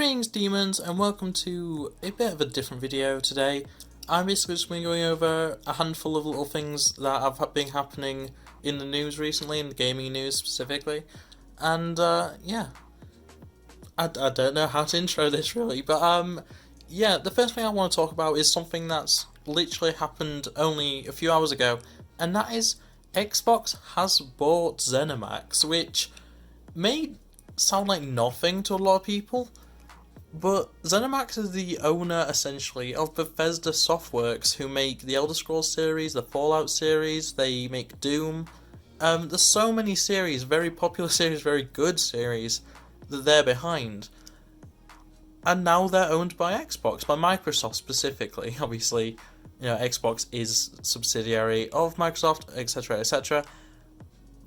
Greetings demons and welcome to a bit of a different video today. I'm basically just going to be going over a handful of little things that have been happening in the news recently, in the gaming news specifically. And yeah, I don't know how to intro this really, but yeah, the first thing I want to talk about is something that's literally happened only a few hours ago, and that is Xbox has bought Zenimax, which may sound like nothing to a lot of people. But Zenimax is the owner, essentially, of Bethesda Softworks, who make the Elder Scrolls series, the Fallout series, they make Doom. There's so many series, very popular series, very good series, that they're behind. And now they're owned by Xbox, by Microsoft specifically. Obviously, you know, Xbox is subsidiary of Microsoft, etc., etc.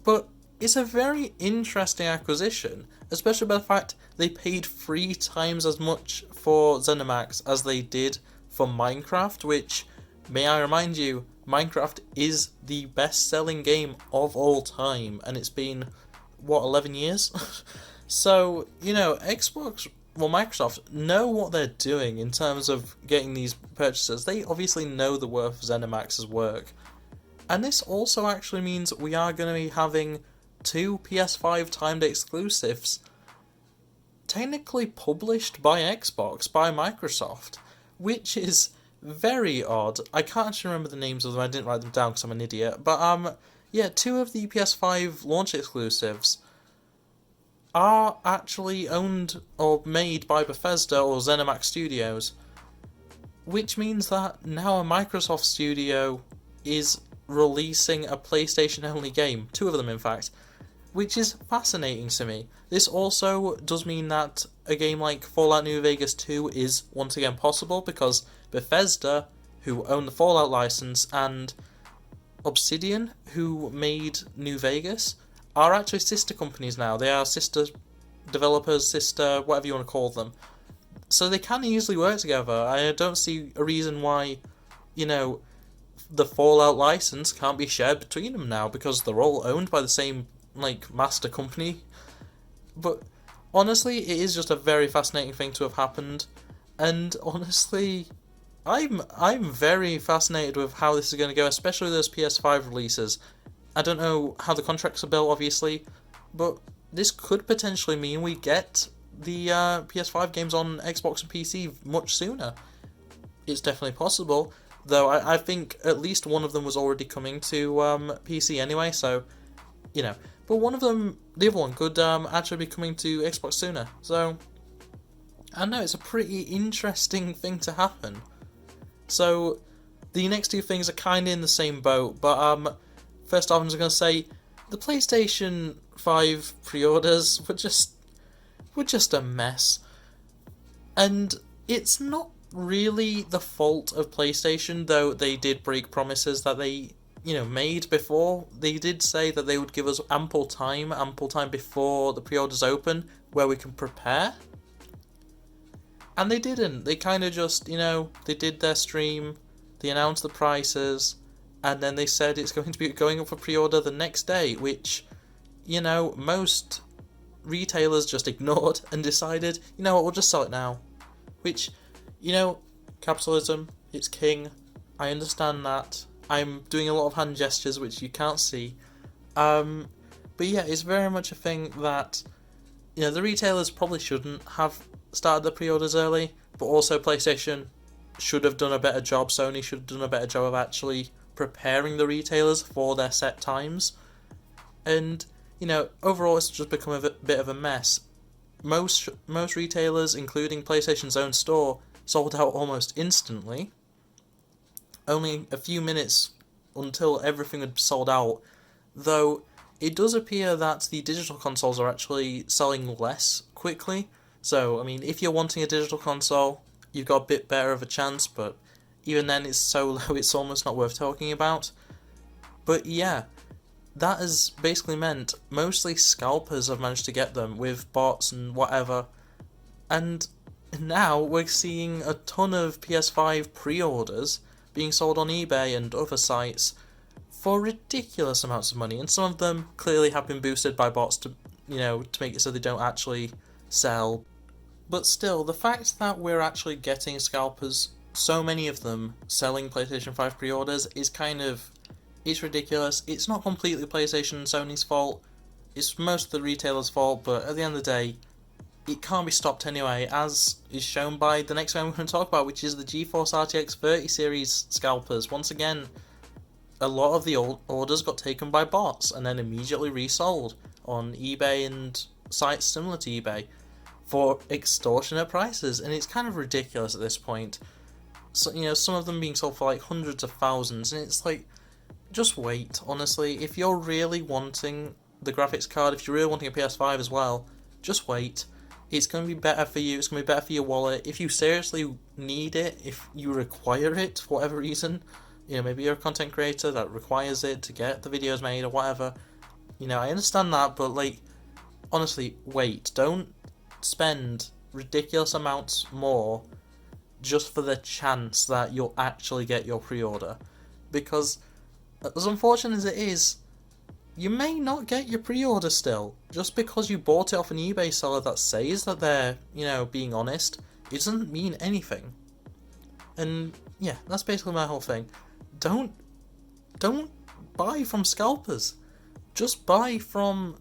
But it's a very interesting acquisition, especially by the fact they paid 3 times as much for Zenimax as they did for Minecraft, which, may I remind you, Minecraft is the best-selling game of all time, and it's been, what, 11 years? So, you know, Microsoft know what they're doing in terms of getting these purchases. They obviously know the worth of ZeniMax's work. And this also actually means we are going to be having 2 PS5 timed exclusives technically published by Xbox, by Microsoft, which is very odd. I can't actually remember the names of them, I didn't write them down because I'm an idiot, but yeah, 2 of the PS5 launch exclusives are actually owned or made by Bethesda or ZeniMax Studios, which means that now a Microsoft studio is releasing a PlayStation-only game, 2 of them in fact, which is fascinating to me. This also does mean that a game like Fallout New Vegas 2 is once again possible, because Bethesda, who own the Fallout license, and Obsidian, who made New Vegas, are actually sister companies now. They are sister developers, sister, whatever you want to call them. So they can easily work together. I don't see a reason why, you know, the Fallout license can't be shared between them now, because they're all owned by the same, like, master company. But honestly, it is just a very fascinating thing to have happened, and honestly, I'm very fascinated with how this is going to go, especially those PS5 releases. I don't know how the contracts are built, obviously, but this could potentially mean we get the PS5 games on Xbox and PC much sooner. It's definitely possible, though I think at least one of them was already coming to PC anyway, so, you know. But one of them, the other one, could actually be coming to Xbox sooner, so I don't know, it's a pretty interesting thing to happen. So, the next 2 things are kind of in the same boat, but first off, I'm just going to say, the PlayStation 5 pre-orders were just a mess. And it's not really the fault of PlayStation, though they did break promises that they, you know, made before. They did say that they would give us ample time before the pre-orders open, where we can prepare. And they didn't. They kind of just, you know, they did their stream, they announced the prices, and then they said it's going to be going up for pre-order the next day, which, you know, most retailers just ignored and decided, you know what, we'll just sell it now. Which, you know, capitalism, it's king, I understand that. I'm doing a lot of hand gestures which you can't see. But yeah, it's very much a thing that, you know, the retailers probably shouldn't have started the pre-orders early, but also PlayStation should have done a better job, Sony should have done a better job of actually preparing the retailers for their set times. And, you know, overall it's just become a bit of a mess. Most retailers, including PlayStation's own store, sold out almost instantly. Only a few minutes until everything had sold out, though it does appear that the digital consoles are actually selling less quickly. So, I mean, if you're wanting a digital console, you've got a bit better of a chance, but even then it's so low it's almost not worth talking about. But yeah, that has basically meant mostly scalpers have managed to get them with bots and whatever. And now we're seeing a ton of PS5 pre-orders being sold on eBay and other sites for ridiculous amounts of money, and some of them clearly have been boosted by bots to, you know, to make it so they don't actually sell. But still, the fact that we're actually getting scalpers, so many of them, selling PlayStation 5 pre-orders is it's ridiculous. It's not completely PlayStation and Sony's fault, it's most of the retailers' fault, but at the end of the day, it can't be stopped anyway, as is shown by the next one we're going to talk about, which is the Geforce RTX 30 series scalpers. Once again, a lot of the old orders got taken by bots and then immediately resold on eBay and sites similar to eBay for extortionate prices, and it's kind of ridiculous at this point. So, you know, some of them being sold for like hundreds of thousands, and it's like, just wait, honestly. If you're really wanting the graphics card, if you're really wanting a PS5 as well, just wait. It's going to be better for you, it's going to be better for your wallet. If you seriously need it, if you require it for whatever reason, you know, maybe you're a content creator that requires it to get the videos made or whatever, you know, I understand that, but like, honestly, wait. Don't spend ridiculous amounts more just for the chance that you'll actually get your pre-order, because as unfortunate as it is, you may not get your pre-order still. Just because you bought it off an eBay seller that says that they're, you know, being honest, it doesn't mean anything. And yeah, that's basically my whole thing. Don't buy from scalpers. Just buy from,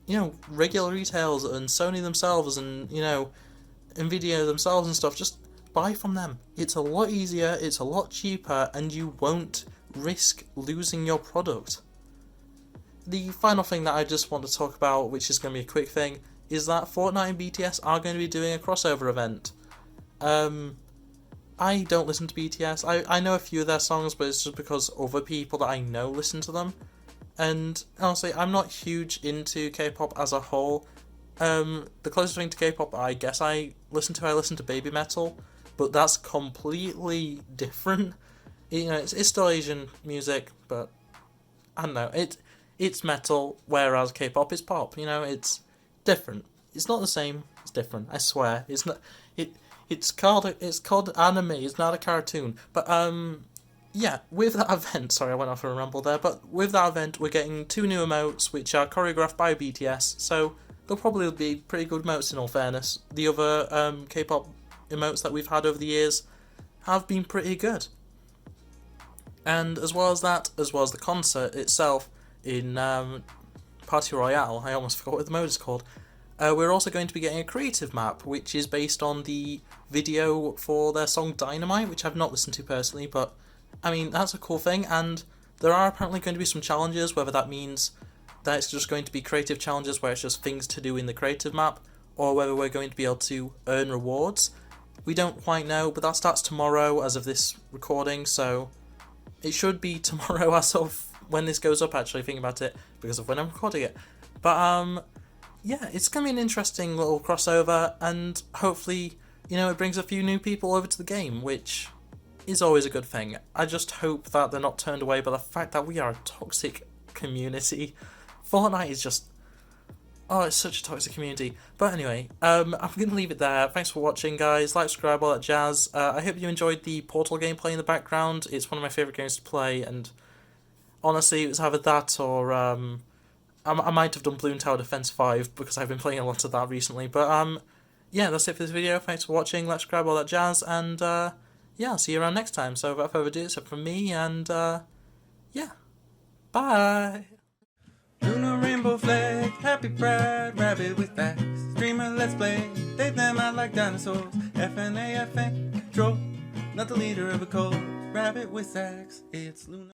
you know, regular retailers and Sony themselves and, you know, Nvidia themselves and stuff. Just buy from them. It's a lot easier, it's a lot cheaper, and you won't risk losing your product. The final thing that I just want to talk about, which is going to be a quick thing, is that Fortnite and BTS are going to be doing a crossover event. I don't listen to BTS. I know a few of their songs, but it's just because other people that I know listen to them. And honestly, I'm not huge into K-pop as a whole. The closest thing to K-pop I guess I listen to baby metal, but that's completely different. You know, it's still Asian music, but I don't know. It's metal, whereas K-pop is pop. You know, it's different. It's not the same. It's different. I swear. It's not. It's called anime. It's not a cartoon. But yeah. With that event, sorry, I went off on a ramble there. But with that event, we're getting 2 new emotes, which are choreographed by BTS. So they'll probably be pretty good emotes in all fairness. The other K-pop emotes that we've had over the years have been pretty good. And as well as that, as well as the concert itself in Party Royale, I almost forgot what the mode is called, we're also going to be getting a creative map, which is based on the video for their song Dynamite, which I've not listened to personally, but I mean, that's a cool thing, and there are apparently going to be some challenges, whether that means that it's just going to be creative challenges where it's just things to do in the creative map, or whether we're going to be able to earn rewards. We don't quite know, but that starts tomorrow as of this recording, so it should be tomorrow as of when this goes up, actually, thinking about it, because of when I'm recording it. But, yeah, it's going to be an interesting little crossover, and hopefully, you know, it brings a few new people over to the game, which is always a good thing. I just hope that they're not turned away by the fact that we are a toxic community. Fortnite is just... oh, it's such a toxic community. But anyway, I'm going to leave it there. Thanks for watching, guys. Like, subscribe, all that jazz. I hope you enjoyed the Portal gameplay in the background. It's one of my favourite games to play, and honestly, it was either that or... I might have done Bloon Tower Defense 5, because I've been playing a lot of that recently. But, yeah, that's it for this video. Thanks for watching. Like, subscribe, all that jazz. And, yeah, I'll see you around next time. So, without further ado, it's up from me, and, yeah. Bye! Lunar rainbow flag, happy pride, rabbit with facts. Streamer, let's play. They them out like dinosaurs. FNAFN, control. Not the leader of a cult. Rabbit with sax. It's Lunar.